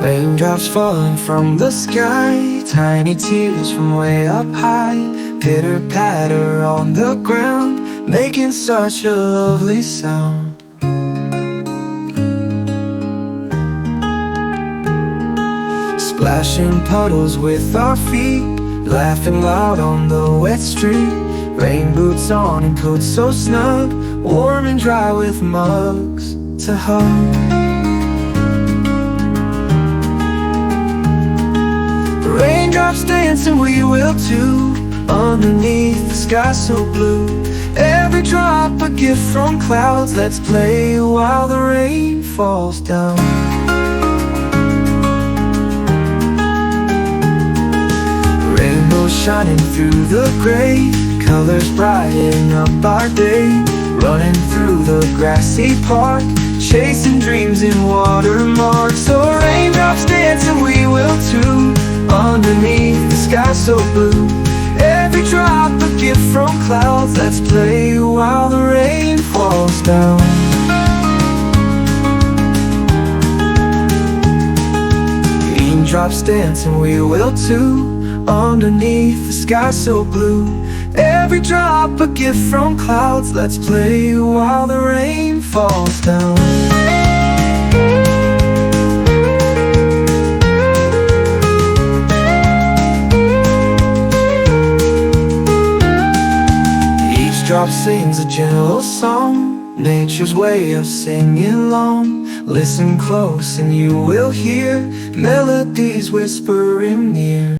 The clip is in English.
Raindrops falling from the sky, tiny tears from way up high, pitter-patter on the ground, making such a lovely sound. Splashing puddles with our feet, laughing loud on the wet street. Rain boots on and coats so snug, warm and dry with mugs to hug. Raindrops dance and we will too, underneath the sky so blue. Every drop a gift from clouds, let's play while the rain falls down. Rainbows shining through the gray, colors brighten up our day. Running through the grassy park, chasing dreams in watermarks. So raindrops dance and we will too, underneath the sky so blue. Every drop a gift from clouds, let's play while the rain falls down. Raindrops dance and we will too, underneath the sky so blue. Every drop a gift from clouds, let's play while the rain falls down. Each drop sings a gentle song, nature's way of singing along. Listen close and you will hear melodies whispering near.